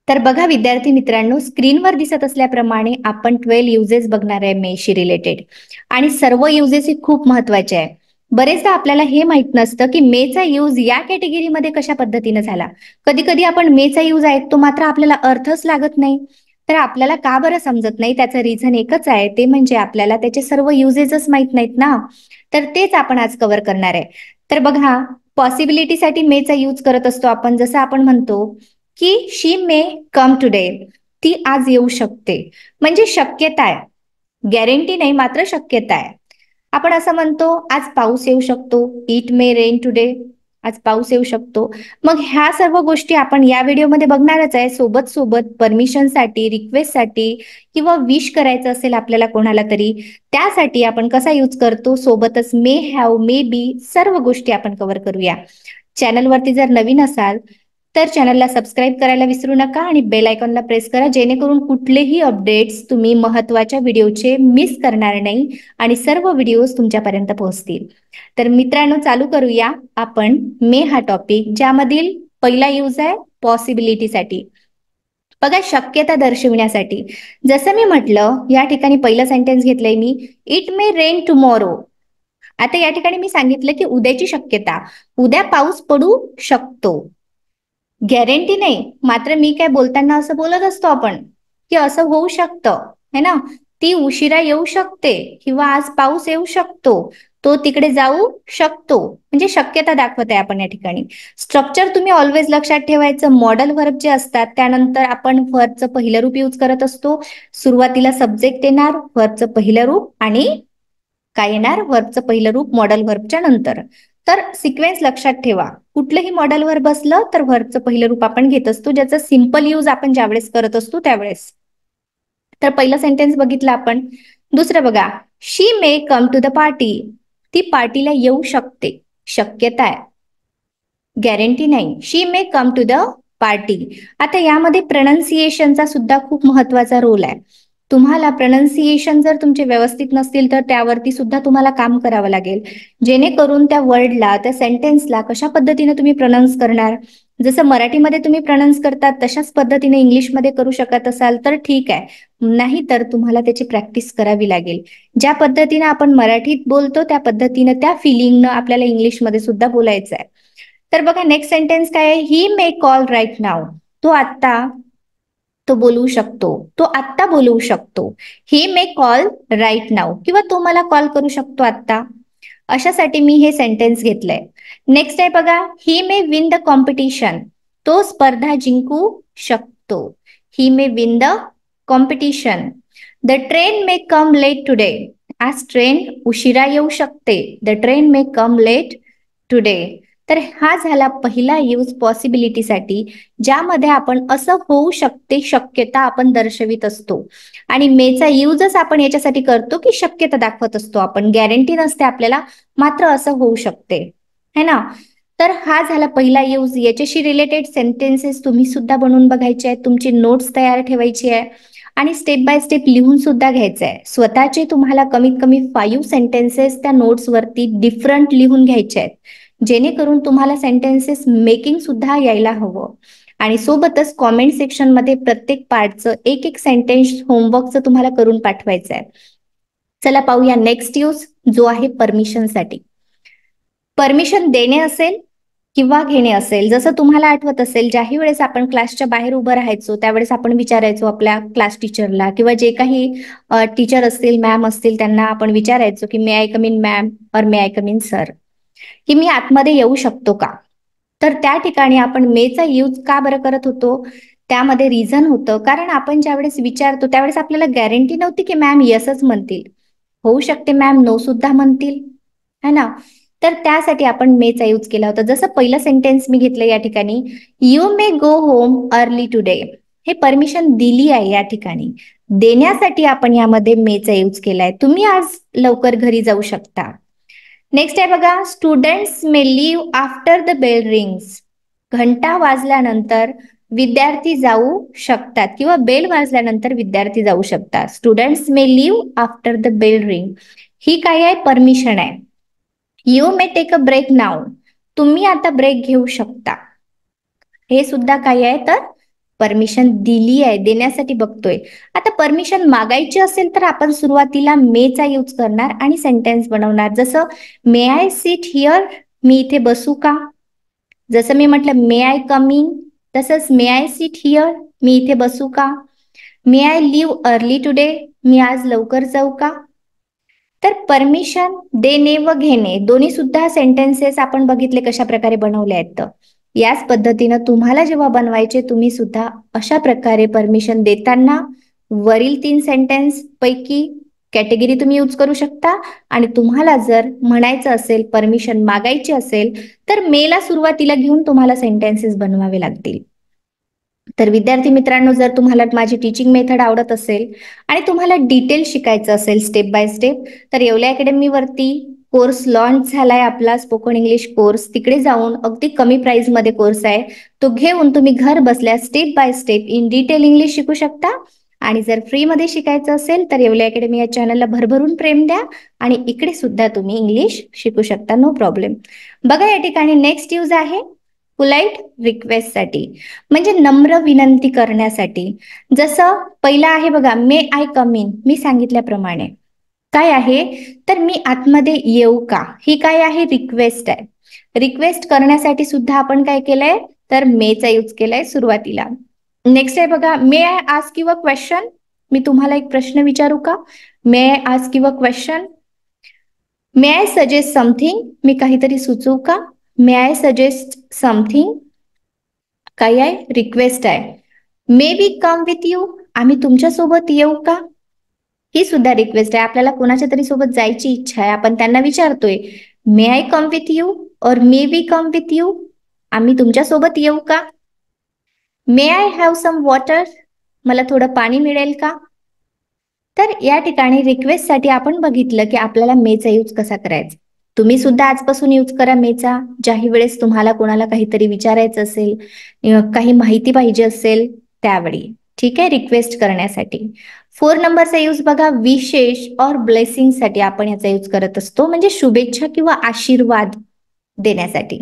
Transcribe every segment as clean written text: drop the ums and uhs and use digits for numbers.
तर बघा विद्यार्थी मित्रांनो, स्क्रीनवर दिसत असल्याप्रमाणे आपण 12 युजेस बघणार आहे मेशी रिलेटेड. आणि सर्व युजेस हे खूप महत्वाचे आहे. बरेचदा आपल्याला हे माहित नसतं की मेचा यूज या कॅटेगरीमध्ये कशा पद्धतीने झाला. कधी कधी आपण मेचा यूज ऐकतो मात्र आपल्याला अर्थच लागत नाही. तर आपल्याला का बरं समजत नाही, त्याचं रिझन एकच आहे, ते म्हणजे आपल्याला त्याचे सर्व युजेसच माहित नाहीत ना. तर तेच आपण आज कव्हर करणार आहे. तर बघा, पॉसिबिलिटीसाठी मेचा यूज करत असतो आपण. जसं आपण म्हणतो की शी मे कम टुडे, ती आज येऊ शकते, म्हणजे शक्यता आहे. गॅरंटी नाही, मात्र शक्यता आहे. आपण असं म्हणतो आज पाऊस येऊ शकतो, इट मे रेन टुडे, आज पाऊस येऊ शकतो. मग ह्या सर्व गोष्टी आपण या व्हिडिओमध्ये बघणारच आहे. सोबत सोबत परमिशनसाठी, रिक्वेस्टसाठी किंवा विश करायचं असेल आपल्याला कोणाला तरी, त्यासाठी आपण कसा यूज करतो, सोबतच मे हॅव, मे बी, सर्व गोष्टी आपण कव्हर करूया. चॅनलवरती जर नवीन असाल तर चॅनलला सबस्क्राईब करायला विसरू नका आणि बेल आयकॉनला प्रेस करा, जेणेकरून कुठलेही अपडेट्स तुम्ही महत्त्वाच्या व्हिडिओचे मिस करणार नाही आणि सर्व व्हिडिओज तुमच्यापर्यंत पोहोचतील. तर मित्रांनो, चालू करूया आपण मे हा टॉपिक, ज्यामधील पहिला यूज आहे पॉसिबिलिटीसाठी. बघा, शक्यता दर्शविण्यासाठी. जसं मी म्हटलं, या ठिकाणी पहिलं सेंटेन्स घेतलंय मी, इट मे रेन टुमॉरो. आता या ठिकाणी मी सांगितलं की उद्याची शक्यता, उद्या पाऊस पडू शकतो. गॅरंटी नाही, मात्र मी काय बोलताना असं बोलत असतो आपण की असं होऊ शकतं, है ना. ती उशिरा येऊ शकते किंवा आज पाऊस येऊ शकतो, तो तिकडे जाऊ शकतो, म्हणजे शक्यता दाखवत आहे आपण या ठिकाणी. स्ट्रक्चर तुम्ही ऑलवेज लक्षात ठेवायचं. मॉडल व्हर्ब जे असतात त्यानंतर आपण व्हर्बचं पहिलं रूप यूज करत असतो. सुरुवातीला सब्जेक्ट येणार, व्हर्बचं पहिलं रूप, आणि काय येणार, व्हर्बचं पहिलं रूप मॉडल व्हर्बच्या नंतर. तर सिक्वेन्स लक्षात ठेवा. कुठलंही मॉडल व्हर्ब असलं तर व्हर्बचं पहिलं रूप आपण घेत असतो, ज्याचं सिंपल यूज आपण ज्यावेळेस करत असतो त्यावेळेस. तर पहिलं सेंटेन्स बघितलं आपण. दुसरं बघा, she may come to the party, ती पार्टीला येऊ शकते, शक्यता आहे, गॅरंटी नाही. She may come to the party. आता यामध्ये प्रनन्सिएशनचा सुद्धा खूप महत्वाचा रोल आहे. तुम्हाला प्रनन्सिएशन जर तुमचे व्यवस्थित नसतील तर त्यावरती सुद्धा तुम्हाला काम करावं लागेल, जेणेकरून त्या वर्डला, त्या सेंटेन्सला कशा पद्धतीने तुम्ही प्रनन्स करणार. जसं मराठीमध्ये तुम्ही प्रनन्स करतात तशाच पद्धतीने इंग्लिशमध्ये करू शकत असाल तर ठीक आहे, नाही तर तुम्हाला त्याची प्रॅक्टिस करावी लागेल. ज्या पद्धतीने आपण मराठीत बोलतो त्या पद्धतीनं, त्या फिलिंगनं आपल्याला इंग्लिशमध्ये सुद्धा बोलायचं आहे. तर बघा, नेक्स्ट सेंटेन्स काय आहे, ही मे कॉल राईट नाव. तो आत्ता, तो बोलू शकतो, तो आत्ता बोलू शकतो. ही मे कॉल राईट नाव, किंवा तो मला कॉल करू शकतो आत्ता. अशासाठी मी हे सेंटेन्स घेतलंय. नेक्स्ट आहे बघा, he may win the competition. तो स्पर्धा जिंकू शकतो. He may win the competition. The train may come late today. आज ट्रेन उशिरा येऊ शकते. The train may come late today. तर हा झाला पहिला यूज पॉसिबिलिटीसाठी, ज्यामध्ये आपण असं होऊ शकते, शक्यता आपण दर्शवित असतो. आणि मेचा यूजच आपण याच्यासाठी करतो की शक्यता दाखवत असतो आपण, गॅरंटी नसते आपल्याला, मात्र असं होऊ शकते, है ना. तर हा झाला पहिला यूज. याच्याशी रिलेटेड सेंटेन्सेस तुम्ही सुद्धा बनवून बघायचे आहेत, तुमची नोट्स तयार ठेवायची आहे आणि स्टेप बाय स्टेप लिहून सुद्धा घ्यायचं आहे. स्वतःचे तुम्हाला कमीत कमी 5 सेंटेन्सेस त्या नोट्सवरती डिफरंट लिहून घ्यायचे आहेत, जेणेकरून तुम्हाला सेंटेन्सेस मेकिंग सुद्धा यायला हवं. आणि सोबतच कॉमेंट सेक्शन मध्ये प्रत्येक पार्टचं एक एक सेंटेन्स होमवर्कचं तुम्हाला करून पाठवायचं आहे. चला पाहूया नेक्स्ट यूज, जो आहे परमिशनसाठी. परमिशन देणे असेल किंवा घेणे असेल. जसं तुम्हाला आठवत असेल, ज्याही वेळेस आपण क्लासच्या बाहेर उभं राहायचो त्यावेळेस आपण विचारायचो आपल्या क्लास टीचरला, किंवा जे काही टीचर असतील, मॅम असतील, त्यांना आपण विचारायचो की मे आय कम इन मॅम, और मे आय कम इन सर, की मी आतमध्ये येऊ शकतो का. तर त्या ठिकाणी आपण मेचा यूज का बरं करत होतो, त्यामध्ये रिझन होतं, कारण आपण ज्यावेळेस विचारतो त्यावेळेस आपल्याला गॅरंटी नव्हती की मॅम येसच म्हणतील, होऊ शकते मॅम नो सुद्धा म्हणतील, है ना. तर त्यासाठी आपण मेचा यूज केला होता. जसं पहिलं सेंटेन्स मी घेतलं या ठिकाणी, you may go home early today. हे परमिशन दिली आहे या ठिकाणी, देण्यासाठी आपण यामध्ये मेचा यूज केलाय. तुम्ही आज लवकर घरी जाऊ शकता. नेक्स्ट आहे बघा, students may leave after the bell rings. घंटा वाजल्यानंतर विद्यार्थी जाऊ शकतात, किंवा बेल वाजल्यानंतर विद्यार्थी जाऊ शकतात. Students may leave after the bell ring, ही काय आहे, परमिशन आहे. You may take a break now. तुम्ही आता ब्रेक घेऊ शकता. हे सुद्धा काय आहे, तर परमिशन दिली आहे, देण्यासाठी बघतोय. आता परमिशन मागायची असेल तर आपण सुरुवातीला मेचा यूज करणार आणि सेंटेन्स बनवणार. जसं मे आय सिट हिअर, मी इथे बसू का? जसं मी म्हटलं मे आय कम इन, तसंच मे आय सिट हिअर, मी इथे बसू का? May I live early today, मी आज लवकर जाऊ का? तर परमिशन देणे व घेणे दोन्ही सुद्धा सेंटेन्सेस आपण बघितले कशा प्रकारे बनवले आहेत. तर याच पद्धतीनं तुम्हाला जेव्हा बनवायचे, तुम्ही सुद्धा अशा प्रकारे परमिशन देताना वरील 3 सेंटेन्स पैकी कॅटेगरी तुम्ही यूज करू शकता. आणि तुम्हाला जर म्हणायचं असेल, परमिशन मागायची असेल, तर मेला सुरुवातीला घेऊन तुम्हाला सेंटेन्सेस बनवावे लागतील. तर विद्यार्थी मित्रांनो, जर तुम्हाला माझी टीचिंग मेथड आवडत असेल आणि तुम्हाला डिटेल शिकायचं असेल स्टेप बाय स्टेप, तर येवले अकॅडमीवरती कोर्स लॉन्च झालाय आपला स्पोकन इंग्लिश कोर्स. तिकडे जाऊन अगदी कमी प्राइस मध्ये कोर्स आहे, तो घेऊन तुम्ही घर बसल्या step by step in detail English शिकू शकता. आणि जर फ्री मध्ये शिकायचं असेल तर येवले अकॅडमी या चॅनलला भरभरून प्रेम द्या आणि इकडे सुद्धा तुम्ही इंग्लिश शिकू शकता, नो प्रॉब्लेम. बघा या ठिकाणी नेक्स्ट यूज आहे पोलाइट रिक्वेस्ट साठी, म्हणजे नम्र विनंती करण्यासाठी. जसं पहिला आहे बघा, मे आय कम इन, मी सांगितल्याप्रमाणे काय आहे, तर मी आतमध्ये येऊ का, ही काय आहे, रिक्वेस्ट आहे. रिक्वेस्ट करण्यासाठी सुद्धा आपण काय केलंय, तर मेचा यूज केलाय सुरुवातीला. नेक्स्ट आहे बघा, may I ask you a question, मी तुम्हाला एक प्रश्न विचारू का? May I ask you a question. May I suggest something, मी काहीतरी सुचवू का? मे आय सजेस्ट समथिंग, काय आहे, रिक्वेस्ट आहे. May be come with you, आम्ही तुमच्या सोबत येऊ का? ही सुद्धा रिक्वेस्ट आहे. आपल्याला कोणाच्या तरी सोबत जायची इच्छा आहे, आपण त्यांना विचारतोय मे आय कम विथ यू और may be come with you, आम्ही तुमच्या सोबत येऊ का? May I have some water, मला थोडं पाणी मिळेल का? तर या ठिकाणी रिक्वेस्ट साठी आपण बघितलं की आपल्याला मेचा यूज कसा करायचा. तुम्ही सुद्धा आजपासून यूज करा मेचा, ज्याही वेळेस तुम्हाला कोणाला काहीतरी विचारायचं असेल, काही माहिती पाहिजे असेल त्यावेळी. ठीक आहे, रिक्वेस्ट करण्यासाठी. 4 नंबरचा यूज बघा, विशेष और ब्लेसिंग साठी आपण याचा यूज करत असतो, म्हणजे शुभेच्छा किंवा आशीर्वाद देण्यासाठी.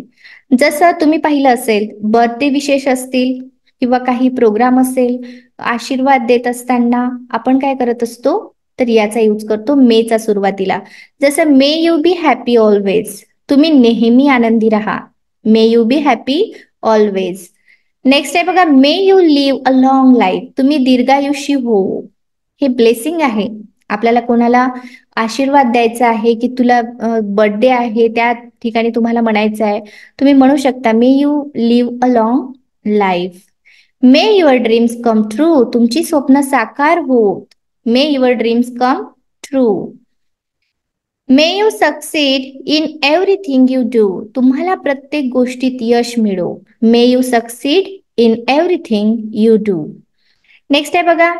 जसं तुम्ही पाहिलं असेल, बर्थडे विशेष असतील किंवा काही प्रोग्राम असेल, आशीर्वाद देत असताना आपण काय करत असतो, तर याचा यूज करतो मेचा सुरुवातीला. जसं may you be happy always, तुम्ही नेहमी आनंदी राहा, may you be happy always. Next आहे बघा, may you live a long life, तुम्ही दीर्घायुषी हो, हे ब्लेसिंग आहे. आपल्याला कोणाला आशीर्वाद द्यायचा आहे की तुला बर्थडे आहे त्या ठिकाणी तुम्हाला म्हणायचं आहे, तुम्ही म्हणू शकता may you live a long life. May your dreams come true, तुमची स्वप्न साकार हो, may your dreams come true. May you succeed in everything you do, तुम्हाला प्रत्येक गोष्टीत यश मिळो, may you succeed in everything you do. Next आहे बघा,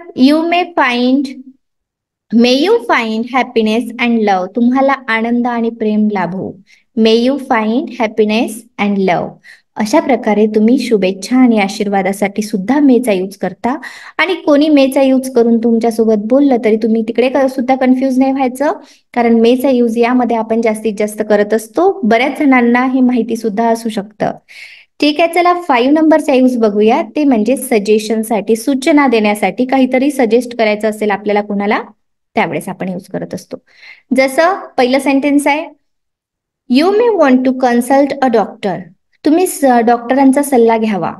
may you find happiness and love, तुम्हाला आनंद आणि प्रेम लाभो, may you find happiness and love. अशा प्रकारे तुम्ही शुभेच्छा आणि आशीर्वादासाठी सुद्धा मेचा यूज करता. आणि कोणी मेचा यूज करून तुमच्यासोबत बोललं तरी तुम्ही तिकडे सुद्धा कन्फ्यूज नाही व्हायचं, कारण मेचा यूज यामध्ये आपण जास्तीत जास्त करत असतो. बऱ्याच जणांना हे माहिती सुद्धा असू शकतं. ठीक आहे, चला 5 नंबरचा यूज बघूया, ते म्हणजे सजेशनसाठी, सूचना देण्यासाठी. काहीतरी सजेस्ट करायचं असेल आपल्याला कोणाला, त्यावेळेस आपण यूज करत असतो. जसं पहिलं सेंटेन्स आहे, you may want to consult a doctor, तुम्ही डॉक्टरांचा सल्ला घ्यावा.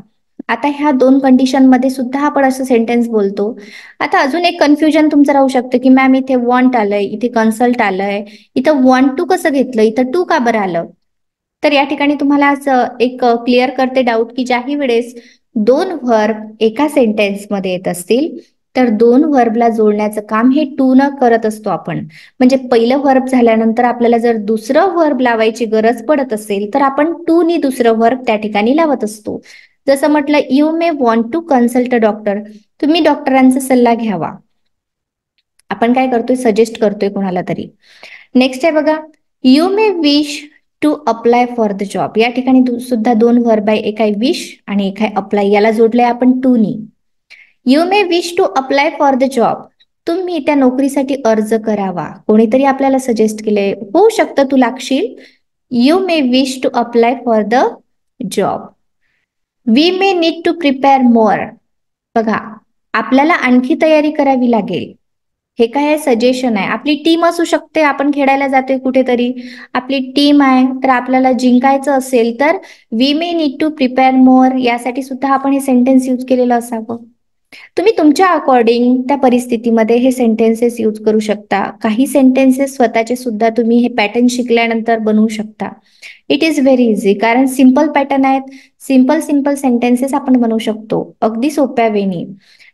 आता ह्या 2 कंडिशन मध्ये सुद्धा आपण असं सेंटेन्स बोलतो. आता अजून एक कन्फ्युजन तुमचं राहू शकतं की मॅम इथे वॉन्ट आलंय, इथे कन्सल्ट आलंय, इथं वॉन्ट टू कसं घेतलं, इथं टू का बरं आलं? तर या ठिकाणी तुम्हाला असं एक क्लिअर करते डाऊट की ज्याही वेळेस 2 व्हर्ब एका सेंटेन्स मध्ये येत असतील तर 2 व्हर्बला जोडण्याचं काम हे टू न करत असतो आपण. म्हणजे पहिलं व्हर्ब झाल्यानंतर आपल्याला जर दुसरं व्हर्ब लावायची गरज पडत असेल तर आपण टू नी दुसरं व्हर्ब त्या ठिकाणी लावत असतो. जसं म्हटलं, you may want to consult a doctor, तुम्ही डॉक्टरांचा सल्ला घ्यावा. आपण काय करतोय, सजेस्ट करतोय कोणाला तरी. नेक्स्ट आहे बघा, you may wish to apply for the job, या ठिकाणी सुद्धा 2 व्हर्ब आहे, एक आहे विश आणि एक आहे अप्लाय, याला जोडलंय आपण टू नी. You may wish to apply for the job, तुम्ही त्या नोकरीसाठी अर्ज करावा, कोणीतरी आपल्याला सजेस्ट केले, होऊ शकतं तू लागशील. You may wish to apply for the job. We may need to prepare more, बघा, आपल्याला आणखी तयारी करावी लागेल. हे काय आहे, सजेशन आहे. आपली टीम असू शकते, आपण खेळायला जातोय कुठेतरी, आपली टीम आहे, तर आपल्याला जिंकायचं असेल तर we may need to prepare more, यासाठी सुद्धा आपण हे सेंटेन्स यूज केलेलं असावं. तुम्ही तुमच्या अकॉर्डिंग त्या परिस्थितीमध्ये हे सेंटेन्सेस यूज करू शकता. काही सेंटेन्सेस स्वतःचे सुद्धा तुम्ही हे पॅटर्न शिकल्यानंतर बनवू शकता. इट इज व्हेरी इझी, कारण सिंपल पॅटर्न आहेत. सिंपल सिंपल सेंटेन्सेस आपण बनवू शकतो अगदी सोप्या वेनी.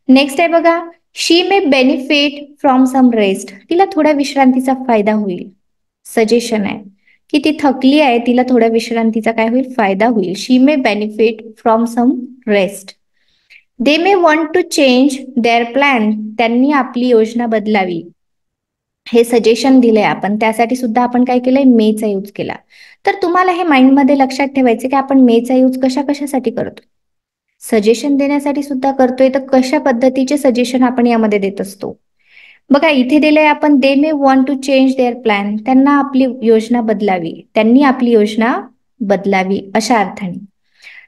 नेक्स्ट आहे बघा, she may benefit from some rest. तिला थोड्या विश्रांतीचा फायदा होईल. सजेशन आहे की ती थकली आहे, तिला थोड्या विश्रांतीचा काय होईल, फायदा होईल. She may benefit from some rest. They may want to change their plan. त्यांनी आपली योजना बदलावी. हे सजेशन दिलंय आपण, त्यासाठी सुद्धा आपण काय केलंय, मेचा यूज केला. तर तुम्हाला हे माइंडमध्ये लक्षात ठेवायचे की आपण मेचा यूज कशासाठी करतो. सजेशन देण्यासाठी सुद्धा करतोय, तर कशा पद्धतीचे सजेशन आपण यामध्ये देत असतो. बघा, इथे दिलंय आपण, they may want to change their plan. त्यांना आपली योजना बदलावी, त्यांनी आपली योजना बदलावी, अशा अर्थाने.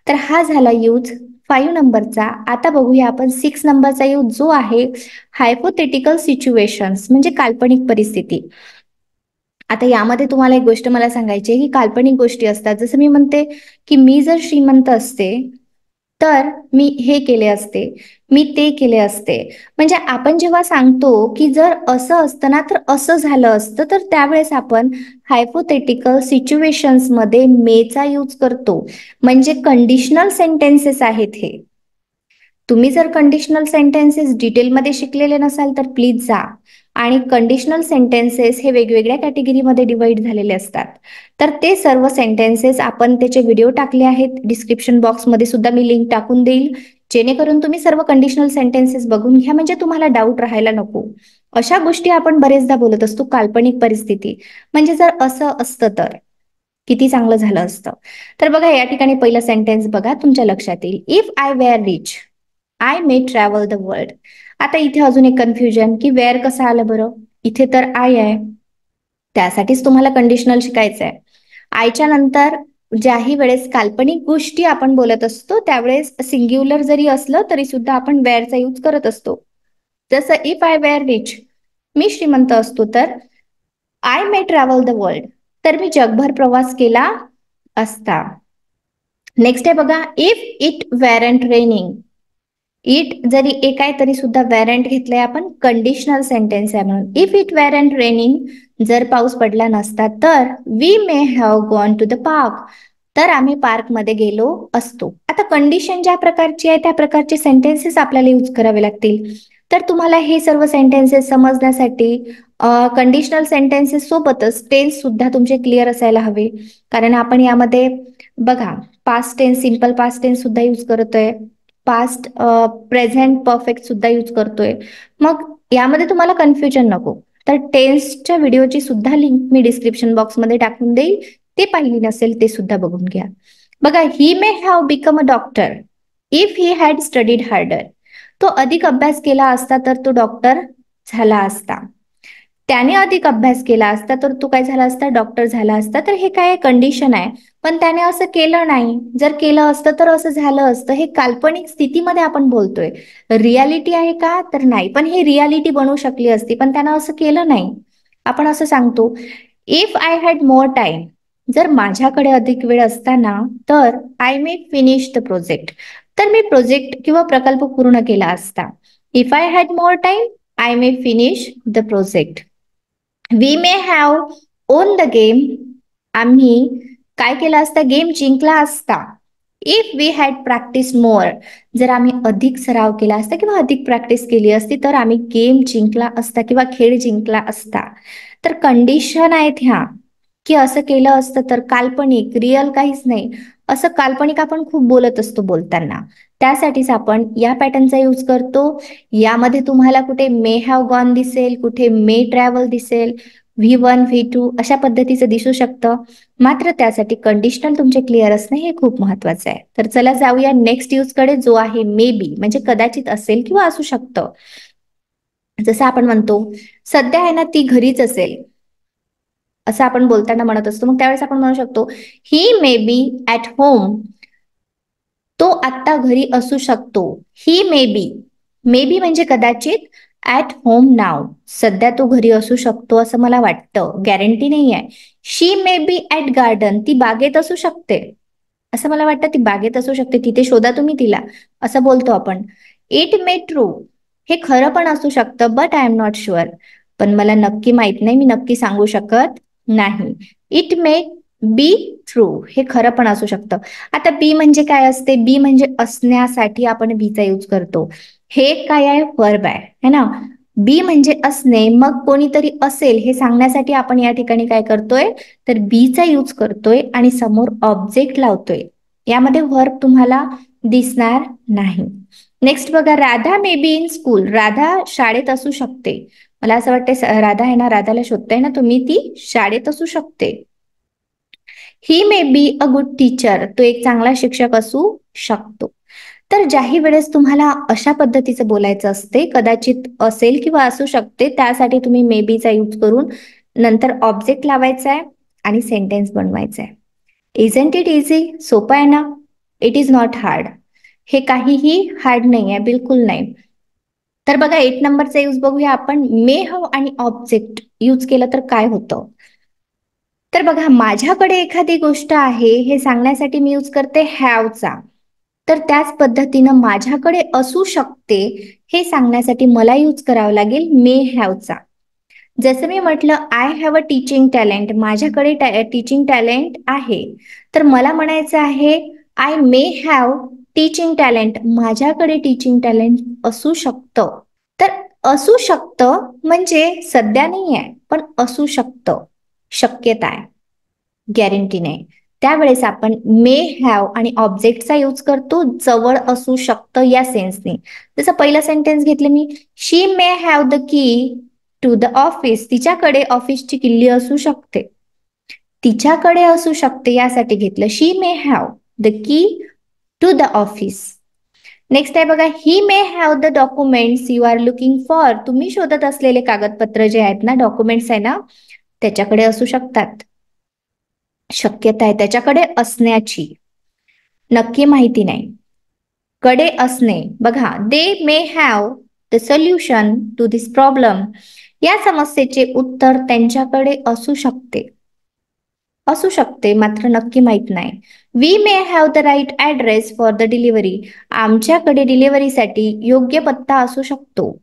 तर हा झाला यूज 5 नंबरचा. आता बघूया आपण 6 नंबरचा यूज, जो आहे हायपोथेटिकल सिच्युएशन्स, म्हणजे काल्पनिक परिस्थिती. आता यामध्ये तुम्हाला एक गोष्ट मला सांगायची आहे की काल्पनिक गोष्टी असतात. जसं मी म्हणते की मी जर श्रीमंत असते तर मी हे केले असते, मी ते केले असते. म्हणजे आपण जेव्हा सांगतो की जर असं असतं ना तर असं झालं असतं, तर त्यावेळेस आपण हायपोथेटिकल सिच्युएशन्स मध्ये मेचा यूज करतो. म्हणजे कंडिशनल सेंटेन्सेस आहेत हे. तुम्ही जर कंडिशनल सेंटेन्सेस डिटेलमध्ये शिकलेले नसाल तर प्लीज जा. आणि कंडिशनल सेंटेन्सेस हे वेगवेगळ्या कॅटेगरीमध्ये डिवाइड झालेले असतात. तर ते सर्व सेंटेन्सेस आपण त्याचे व्हिडिओ टाकले आहेत. डिस्क्रिप्शन बॉक्समध्ये सुद्धा मी लिंक टाकून देईल, जेणेकरून तुम्ही सर्व कंडिशनल सेंटेन्सेस बघून घ्या, म्हणजे तुम्हाला डाऊट राहायला नको. अशा गोष्टी आपण बरेचदा बोलत असतो, काल्पनिक परिस्थिती. म्हणजे जर असं असतं तर किती चांगलं झालं असतं. तर बघा, या ठिकाणी पहिलं सेंटेन्स बघा, तुमच्या लक्षात येईल. If I were rich I may travel the world. आता इथे अजून एक कन्फ्युजन की वेअर कसं आलं बरं. इथे तर आय आहे, त्यासाठीच तुम्हाला कंडिशनल शिकायचं आहे. आयच्या नंतर ज्याही वेळेस काल्पनिक गोष्टी आपण बोलत असतो त्यावेळेस सिंग्युलर जरी असलं तरी सुद्धा आपण वेअरचा यूज करत असतो. जसं इफ आय वेअर रिच, मी श्रीमंत असतो तर I may travel the world, तर मी जगभर प्रवास केला असता. नेक्स्ट आहे बघा, इफ इट वेरंट रेनिंग. इट जरी एक आहे तरी सुद्धा वेरंट घेतलंय आपण, कंडिशनल सेंटेन्स आहे म्हणून. इफ इट वेरंट रेनिंग, जर पाऊस पडला नसता तर we may have gone to the park, तर आम्ही पार्क मध्ये गेलो असतो. आता कंडिशन ज्या प्रकारची आहे त्या प्रकारचे सेंटेन्सेस आपल्याला यूज करावे लागतील. तर तुम्हाला हे सर्व सेंटेन्सेस समजण्यासाठी कंडिशनल सेंटेन्सेस सोबतच टेन्स सुद्धा तुमचे क्लिअर असायला हवे. कारण आपण यामध्ये बघा, past tense, simple past tense सुद्धा यूज करतोय, पास्ट प्रेझेंट परफेक्ट सुद्धा यूज करतोय. मग यामध्ये तुम्हाला कन्फ्युजन नको, तर टेन्सच्या व्हिडिओची सुद्धा लिंक मी डिस्क्रिप्शन बॉक्समध्ये टाकून देईल. ते पाहिली नसेल ते सुद्धा बघून घ्या. बघा, he may have become a doctor if he had studied harder. तो अधिक अभ्यास केला असता तर तो डॉक्टर झाला असता. त्याने अधिक अभ्यास केला असता तर तो काय झाला असता, डॉक्टर झाला असता. तर हे काय कंडिशन आहे, पण त्याने असं केलं नाही. जर केलं असतं तर असं झालं असतं. हे काल्पनिक स्थितीमध्ये आपण बोलतोय. रियालिटी आहे का, तर नाही. पण हे रियालिटी बनवू शकली असती, पण त्यानं असं केलं नाही. आपण असं सांगतो, if I had more time, जर माझ्याकडे अधिक वेळ असताना तर I may finish the project, तर मी प्रोजेक्ट किंवा प्रकल्प पूर्ण केला असता. If I had more time I may finish the project. We may have won the game, आम्ही काय केलं असता, गेम जिंकला असता. If we had practice more, जर आम्ही अधिक सराव केला असता किंवा अधिक प्रॅक्टिस केली असती तर आम्ही गेम जिंकला असता किंवा खेळ जिंकला असता. तर कंडिशन आहेत ह्या, की असं केलं असतं. तर काल्पनिक, रिअल काहीच नाही. असं काल्पनिक आपण खूप बोलत असतो बोलताना, त्यासाठीच आपण या पॅटर्नचा यूज करतो. यामध्ये तुम्हाला कुठे मे हॅव गॉन दिसेल, कुठे मे ट्रॅव्हल दिसेल, V1 V2 अशा पद्धतीचं दिसू शकतं. मात्र त्यासाठी कंडिशनल तुमचे क्लिअर असणे हे खूप महत्वाचं आहे. तर चला जाऊया नेक्स्ट यूज कडे, जो आहे मे बी, म्हणजे कदाचित असेल किंवा असू शकतं. जसं आपण म्हणतो, सध्या आहे ना ती घरीच असेल, असं आपण बोलताना म्हणत असतो. मग त्यावेळेस आपण म्हणू शकतो, he may be at home तो आत्ता घरी असू शकतो. He may B, may be म्हणजे कदाचित, ॲट होम नाव, सध्या तो घरी असू शकतो असं मला वाटतं, गॅरंटी नाही आहे. शी मे बी ॲट गार्डन, ती बागेत असू शकते असं मला वाटतं, ती बागेत असू शकते, तिथे शोधा तुम्ही तिला, असं बोलतो आपण. इट मे ट्रू, हे खरं पण असू शकतं, but I am not sure, पण मला नक्की माहित नाही, मी नक्की सांगू शकत नाही. इट मे बी ट्रू, हे खरं पण असू शकतं. आता बी म्हणजे काय असते, बी म्हणजे असण्यासाठी आपण बीचा यूज करतो. हे काय आहे, वर्ब आहे है ना. बी म्हणजे असणे, मग कोणीतरी असेल हे सांगण्यासाठी आपण या ठिकाणी काय करतोय, तर बीचा यूज करतोय आणि समोर ऑब्जेक्ट लावतोय. यामध्ये वर्ब तुम्हाला दिसणार नाही. नेक्स्ट बघा, Radha may be in school, Radha शाळेत असू शकते. मला असं वाटतं राधा आहे ना, राधाला शोधताय ना तुम्ही, ती शाळेत असू शकते. ही may be a good teacher, तो एक चांगला शिक्षक असू शकतो. तर ज्याही वेळेस तुम्हाला अशा पद्धतीचं बोलायचं असते, कदाचित असेल किंवा असू शकते, त्यासाठी तुम्ही मे बीचा यूज करून नंतर ऑब्जेक्ट लावायचा आहे आणि सेंटेन्स बनवायचा आहे. इजंट इट इझी, सोपं आहे ना. इट इज नॉट हार्ड, हे काहीही हार्ड नाही आहे, बिलकुल नाही. तर बघा 8 नंबरचा यूज बघूया आपण. मे हव आणि ऑब्जेक्ट यूज केलं तर काय होतं. तर बघा, माझ्याकडे एखादी गोष्ट आहे हे सांगण्यासाठी मी यूज करते हॅवचा. तर त्याच पद्धतीनं माझ्याकडे असू शकते हे सांगण्यासाठी मला यूज करावं लागेल मे हॅवचा. जसं मी म्हटलं, I have a teaching talent, माझ्याकडे टीचिंग टॅलेंट आहे. तर मला म्हणायचं आहे, I may have teaching talent, माझ्याकडे टीचिंग टॅलेंट असू शकतं. तर असू शकतं म्हणजे सध्या नाही आहे, पण असू शकतं, शक्यता आहे, गॅरंटी नाही. त्यावेळेस आपण मे हॅव आणि ऑब्जेक्टचा यूज करतो, जवळ असू शकतं या सेन्सने. जसं पहिलं सेंटेन्स घेतलं मी, she may have the key to the office, तिच्याकडे ऑफिसची किल्ली असू शकते. तिच्याकडे असू शकते यासाठी घेतलं, she may have the key to the office. Next आहे बघा, he may have the documents you are looking for, तुम्ही शोधत असलेले कागदपत्र जे आहेत ना, डॉक्युमेंट्स आहे ना, त्याच्याकडे असू शकतात, शक्यता आहे त्याच्याकडे असण्याची, नक्की माहिती नाही. कडे असणे, बघा, they may have the solution to this problem, या समस्येचे उत्तर त्यांच्याकडे असू शकते. असू शकते मात्र नक्की माहित नाही. We may have the right address for the delivery, आमच्याकडे डिलिव्हरीसाठी योग्य पत्ता असू शकतो.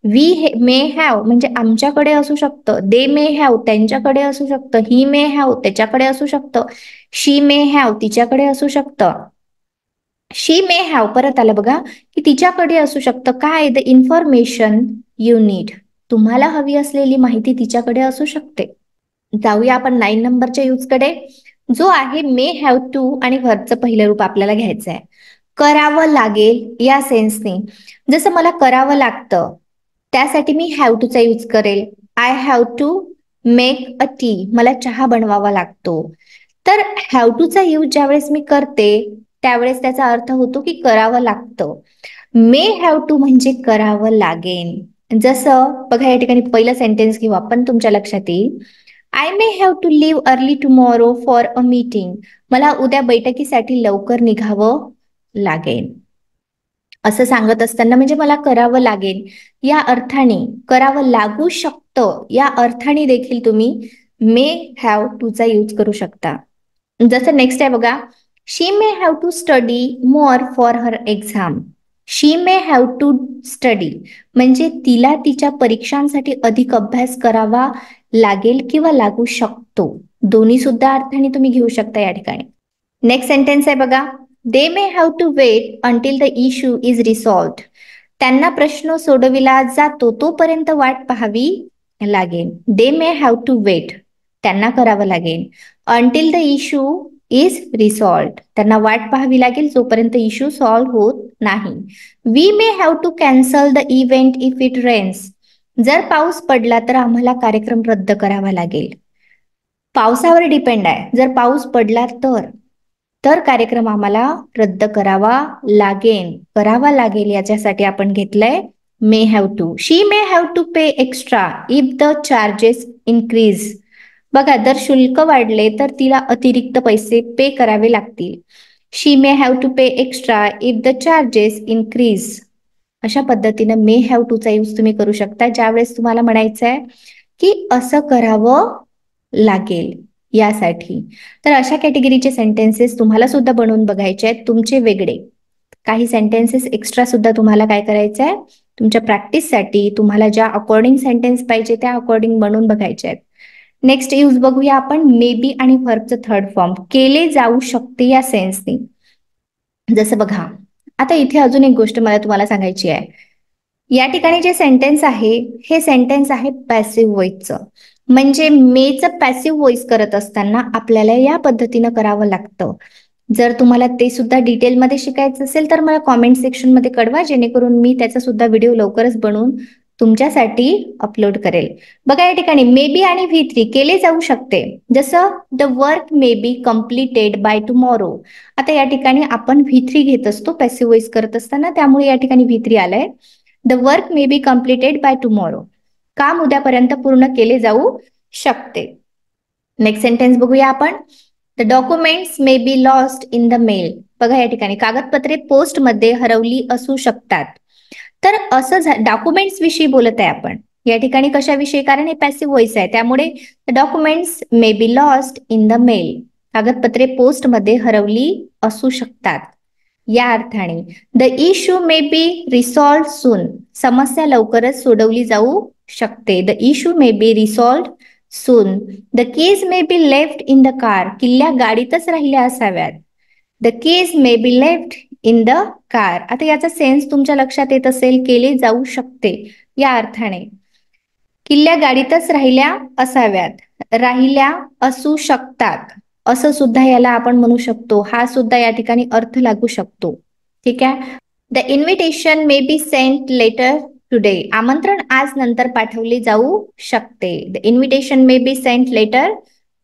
वी मे हॅव म्हणजे आमच्याकडे असू शकतं, दे मे हॅव त्यांच्याकडे असू शकतं, ही मे हॅव त्याच्याकडे असू शकतं, शी मे हॅव तिच्याकडे असू शकतं. शी मे हॅव परत आलं बघा, की तिच्याकडे असू शकतं काय, द इन्फॉर्मेशन यू नीड, तुम्हाला हवी असलेली माहिती तिच्याकडे असू शकते. जाऊया आपण 9 नंबरच्या यूजकडे, जो आहे मे हॅव टू आणि व्हर्बचं पहिलं रूप आपल्याला घ्यायचं आहे. करावं लागेल या सेन्सने. जसं मला करावं लागतं, त्यासाठी मी हॅव टूचा यूज करेल. I have to make a tea, मला चहा बनवावा लागतो. तर हॅव टूचा यूज ज्यावेळेस मी करते त्यावेळेस त्याचा अर्थ होतो की करावं लागतं. मे हॅव टू म्हणजे करावं लागेल. जसं बघा, या ठिकाणी पहिलं सेंटेन्स घेऊ आपण, तुमच्या लक्षात येईल. I may have to leave early tomorrow for a meeting, मला उद्या बैठकीसाठी लवकर निघावं लागेल. असं सांगत असताना म्हणजे मला करावं लागेल या अर्थाने, करावं लागू शकतं या अर्थाने देखील तुम्ही मे हॅव टूचा यूज करू शकता. जसं नेक्स्ट आहे बघा, she may have to study more for her exam. She may have to study म्हणजे तिला तिच्या परीक्षांसाठी अधिक अभ्यास करावा लागेल किंवा लागू शकतो. दोन्ही सुद्धा अर्थाने तुम्ही घेऊ शकता या ठिकाणी. नेक्स्ट सेंटेन्स आहे बघा, they may have to wait until the issue is resolved. त्यांना प्रश्न सोडविला जातो तोपर्यंत वाट पाहावी लागेल. They may have to wait, त्यांना करावं लागेल. Until the issue is resolved, त्यांना वाट पाहावी लागेल जोपर्यंत इश्यू सॉल्व्ह होत नाही. We may have to cancel the event if it rains, जर पाऊस पडला तर आम्हाला कार्यक्रम रद्द करावा लागेल. पावसावर डिपेंड आहे, जर पाऊस पडला तर कार्यक्रम आम्हाला रद्द करावा लागेल याच्यासाठी आपण घेतलंय may have to. She may have to pay extra if the charges increase, बघा जर शुल्क वाढले तर तिला अतिरिक्त पैसे पे करावे लागतील. She may have to pay extra if the charges increase. अशा पद्धतीनं मे हॅव टूचा यूज तुम्ही करू शकता ज्यावेळेस तुम्हाला म्हणायचं आहे की असं करावं लागेल यासाठी. तर अशा कॅटेगरीचे सेंटेन्सेस तुम्हाला सुद्धा बनवून बघायचे आहेत तुमचे वेगळे. काही सेंटेन्सेस एक्स्ट्रा सुद्धा तुम्हाला काय करायचं आहे तुमच्या प्रॅक्टिससाठी, तुम्हाला ज्या अकॉर्डिंग सेंटेन्स पाहिजे त्या अकॉर्डिंग बनवून बघायचे आहेत. नेक्स्ट यूज बघूया आपण मे बी आणि व्हर्बचं थर्ड फॉर्म. केले जाऊ शकते या सेन्सने. जसं बघा, आता इथे अजून एक गोष्ट मला तुम्हाला सांगायची आहे. या ठिकाणी जे सेंटेन्स आहे हे सेंटेन्स आहे पॅसिव्ह व्हॉइसचं. म्हणजे मेचं पॅसिव्ह व्हॉइस करत असताना आपल्याला या पद्धतीनं करावं लागतं. जर तुम्हाला ते सुद्धा डिटेलमध्ये शिकायचं असेल तर मला कॉमेंट सेक्शनमध्ये कळवा, जेणेकरून मी त्याचा सुद्धा व्हिडिओ लवकरच बनवून तुमच्यासाठी अपलोड करेल. बघा या ठिकाणी मे बी आणि V3 केले जाऊ शकते. जसं the work may be completed by tomorrow. आता या ठिकाणी आपण V3 घेत असतो पॅसिव्ह व्हॉइस करत असताना, त्यामुळे या ठिकाणी V3 आलंय. The work may be completed by tomorrow. काम उद्यापर्यंत पूर्ण केले जाऊ शकते. नेक्स्ट सेंटेन्स बघूया आपण. The documents may be lost in the mail. बघा या ठिकाणी कागदपत्रे पोस्टमध्ये हरवली असू शकतात. तर असं डॉक्युमेंट्स विषयी बोलत आहे आपण या ठिकाणी. कशाविषयी? कारण हे पॅसिव्ह व्हॉइस आहे, त्यामुळे documents may be lost in the mail. कागदपत्रे पोस्टमध्ये हरवली असू शकतात या अर्थाने. The issue may be resolve soon. समस्या लवकरच सोडवली जाऊ शकते. The issue may be resolve soon. The keys may be left in the car. किल्ल्या गाडीतच राहिल्या असाव्यात. The keys may be left in the car. आता याचा सेन्स तुमच्या लक्षात येत असेल, केले जाऊ शकते या अर्थाने. किल्ल्या गाडीतच राहिल्या असाव्यात, राहिल्या असू शकतात असं सुद्धा याला आपण म्हणू शकतो. हा सुद्धा या ठिकाणी अर्थ लागू शकतो. ठीक आहे. The invitation may be sent later today. आमंत्रण आज नंतर पाठवले जाऊ शकते. The invitation may be sent later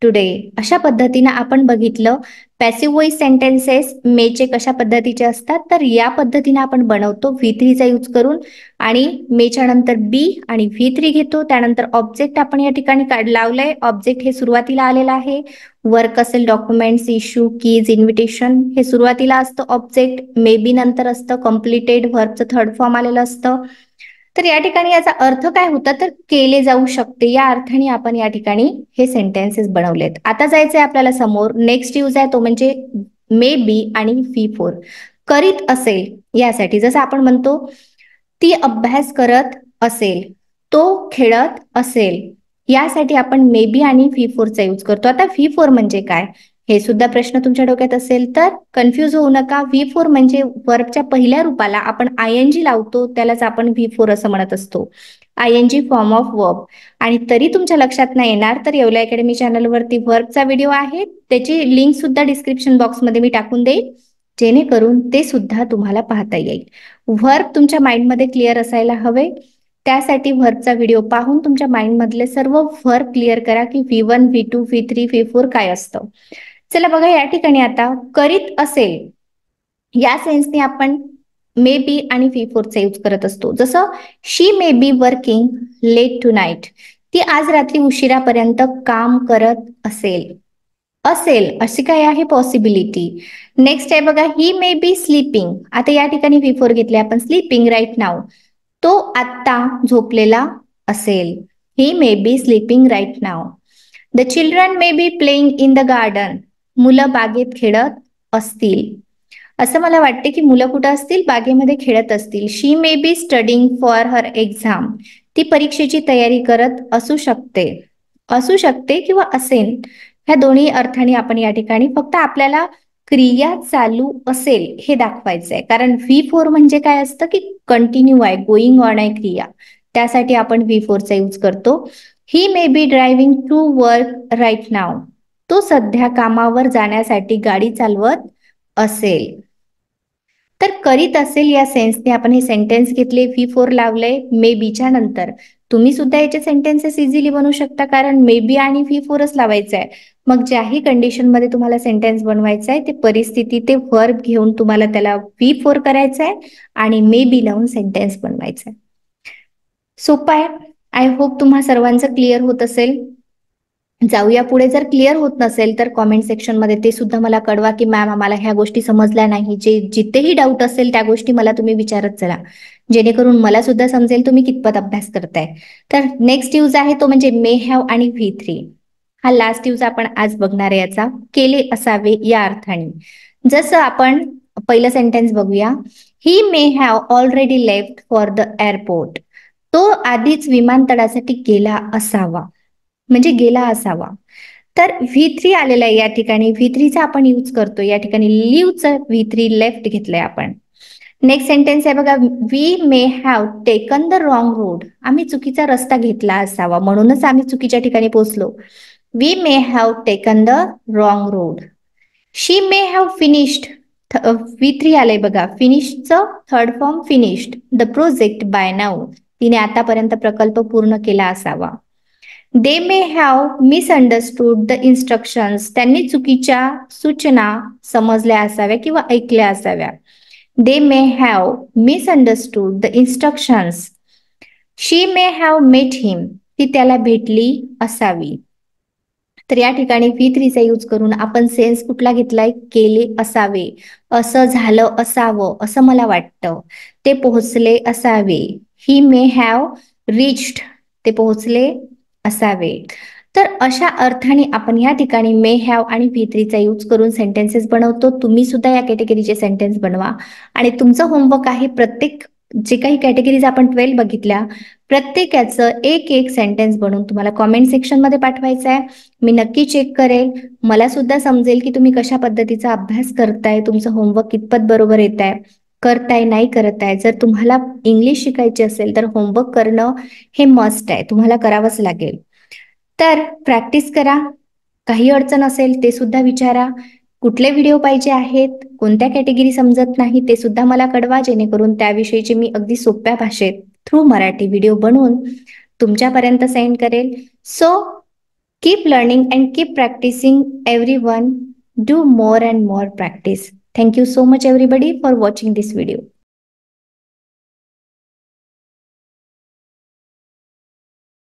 today. अशा पद्धतीने आपण बघितलं पॅसिव्ह व्हॉइस सेंटेन्सेस मेचे कशा पद्धतीचे असतात. तर या पद्धतीने आपण बनवतो V3चा यूज करून, आणि मेच्या नंतर बी आणि V3 घेतो. त्यानंतर ऑब्जेक्ट आपण या ठिकाणी लावलंय. ऑब्जेक्ट हे सुरुवातीला आलेलं आहे. वर्क असेल, डॉक्युमेंट्स, इश्यू, कीज, इन्व्हिटेशन हे सुरुवातीला असतं ऑब्जेक्ट. मे बी नंतर असतं कम्प्लिटेड, व्हर्बचं थर्ड फॉर्म आलेलं असतं. तर या ठिकाणी याचा अर्थ काय होता, तर केले जाऊ शकते या अर्थाने आपण या ठिकाणी हे सेंटेन्सेस बनवलेत. आता जायचंय आपल्याला समोर. नेक्स्ट यूज आहे तो म्हणजे मे बी आणि V4. करीत असेल यासाठी. जसं आपण म्हणतो ती अभ्यास करत असेल, तो खेळत असेल, यासाठी आपण मे बी आणि V4चा यूज करतो. आता V4 म्हणजे काय हे सुद्धा प्रश्न तुमच्या डोक्यात असेल तर कन्फ्यूज होऊ नका. V4 म्हणजे वर्बच्या पहिल्या रूपाला आपण ING लावतो, त्यालाच आपण V4 असं म्हणत असतो. ING form of verb. आणि तरी तुमच्या लक्षात नाही येणार तर येवला अकॅडमी चॅनलवरती वर्बचा व्हिडिओ आहे, त्याची लिंक सुद्धा डिस्क्रिप्शन बॉक्समध्ये मी टाकून देईन, जेणेकरून ते सुद्धा तुम्हाला पाहता येईल. व्हर्ब तुमच्या माइंडमध्ये क्लिअर असायला हवे. त्यासाठी व्हर्बचा व्हिडिओ पाहून तुमच्या माइंडमधले सर्व व्हर्ब क्लिअर करा की V1, V2, V3, V4 काय असतं. चला बघा या ठिकाणी आता करीत असेल या सेन्सने आपण मे बी आणि V4चा यूज करत असतो. जसं she may be working late tonight. ती आज रात्री उशिरापर्यंत काम करत असेल. असेल अशी काय आहे पॉसिबिलिटी. नेक्स्ट आहे बघा ही मे बी स्लीपिंग. आता या ठिकाणी V4 घेतले आपण, स्लीपिंग राईट नाव. तो आत्ता झोपलेला असेल. He may be sleeping right now. The children may be playing in the garden. मुलं बागेत खेळत असतील. असं मला वाटते की मुलं कुठं असतील, बागेमध्ये खेळत असतील. शी may be studying for her exam. ती परीक्षेची तयारी करत असू शकते. असू शकते किंवा असेल ह्या दोन्ही अर्थाने आपण या ठिकाणी फक्त आपल्याला क्रिया चालू असेल हे दाखवायचंय. कारण V4 म्हणजे काय असतं की कंटिन्यू आहे, गोइंग ऑन आहे क्रिया, त्यासाठी आपण V4चा यूज करतो. He may be driving to work right now. तो सध्या कामावर जाण्यासाठी गाडी चालवत असेल. तर करीत असेल या सेन्सने आपण हे सेंटेन्स घेतले, V4 लावले मे बीच्या नंतर. तुम्ही सुद्धा याचे सेंटेन्सेस इझिली बनवू शकता, कारण मे बी आणि V4च लावायचं आहे. मग ज्याही कंडिशन मध्ये तुम्हाला सेंटेन्स बनवायचं आहे ते परिस्थिती, ते वर्ब घेऊन तुम्हाला त्याला V4 करायचं आहे आणि मे बी लावून सेंटेन्स बनवायचं आहे. सोपं आहे. आय होप तुम्हा सर्वांचं क्लिअर होत असेल. जाऊया पुढे. जर क्लिअर होत नसेल तर कॉमेंट सेक्शनमध्ये ते सुद्धा मला कळवा की मॅम आम्हाला ह्या गोष्टी समजल्या नाही. जिथेही डाऊट असेल त्या गोष्टी मला तुम्ही विचारत चला, जेणेकरून मला सुद्धा समजेल तुम्ही कितपत अभ्यास करताय. तर नेक्स्ट यूज आहे तो म्हणजे मे हॅव आणि V3. हा लास्ट यूज आपण आज बघणार आहे याचा, केले असावे या अर्थाने. जसं आपण पहिलं सेंटेन्स बघूया. He may have already left for the airport. तो आधीच विमानतळासाठी गेला असावा, म्हणजे गेला असावा. तर V3 आलेला आहे या ठिकाणी. V3चा आपण यूज करतो या ठिकाणी. लिव्हचं V3 लेफ्ट घेतलंय आपण. नेक्स्ट सेंटेन्स आहे बघा. We may have taken the wrong road. आम्ही चुकीचा रस्ता घेतला असावा, म्हणूनच आम्ही चुकीच्या ठिकाणी पोहोचलो. We may have taken the wrong road. She may have finished. V3 आलंय बघा. फिनिश्डचं third form finished the project by now. तिने आतापर्यंत प्रकल्प पूर्ण केला असावा. They may have misunderstood the instructions. त्यांनी चुकीच्या सूचना समजल्या असाव्या किंवा ऐकल्या असाव्या. They may have misunderstood the instructions. She may have met him. ती त्याला भेटली असावी. तर या ठिकाणी V3चा यूज करून आपण सेन्स कुठला घेतलाय? केले असावे, असं झालं असावं, असं मला वाटतं. ते पोहोचले असावे. ही मे हॅव रिच्ड. ते पोहोचले असावे. तर अशा अर्थाने आपण या ठिकाणी मे हॅव आणि V3चा यूज करून सेंटेन्सेस बनवतो. तुम्ही सुद्धा या कॅटेगरीचे सेंटेन्स बनवा आणि तुमचं होमवर्क आहे प्रत्येक जे काही कॅटेगरीज आपण 12 बघितल्या प्रत्येकाचं एक एक सेंटेन्स बनवून तुम्हाला कॉमेंट सेक्शनमध्ये पाठवायचं आहे. मी नक्की चेक करेल. मला सुद्धा समजेल की तुम्ही कशा पद्धतीचा अभ्यास करताय, तुमचं होमवर्क कितपत बरोबर येत आहे, करताय नाही करत आहे. जर तुम्हाला इंग्लिश शिकायची असेल तर होमवर्क करणं हे मस्ट आहे, तुम्हाला करावंच लागेल. तर प्रॅक्टिस करा. काही अडचण असेल ते सुद्धा विचारा. कुठले व्हिडिओ पाहिजे आहेत, कोणत्या कॅटेगरी समजत नाही ते सुद्धा मला कळवा, जेणेकरून त्याविषयीचे मी अगदी सोप्या भाषेत थ्रू मराठी व्हिडिओ बनवून तुमच्यापर्यंत सेंड करेल. So keep learning and keep practising everyone. Do more and more practice. Thank you so much everybody for watching this video.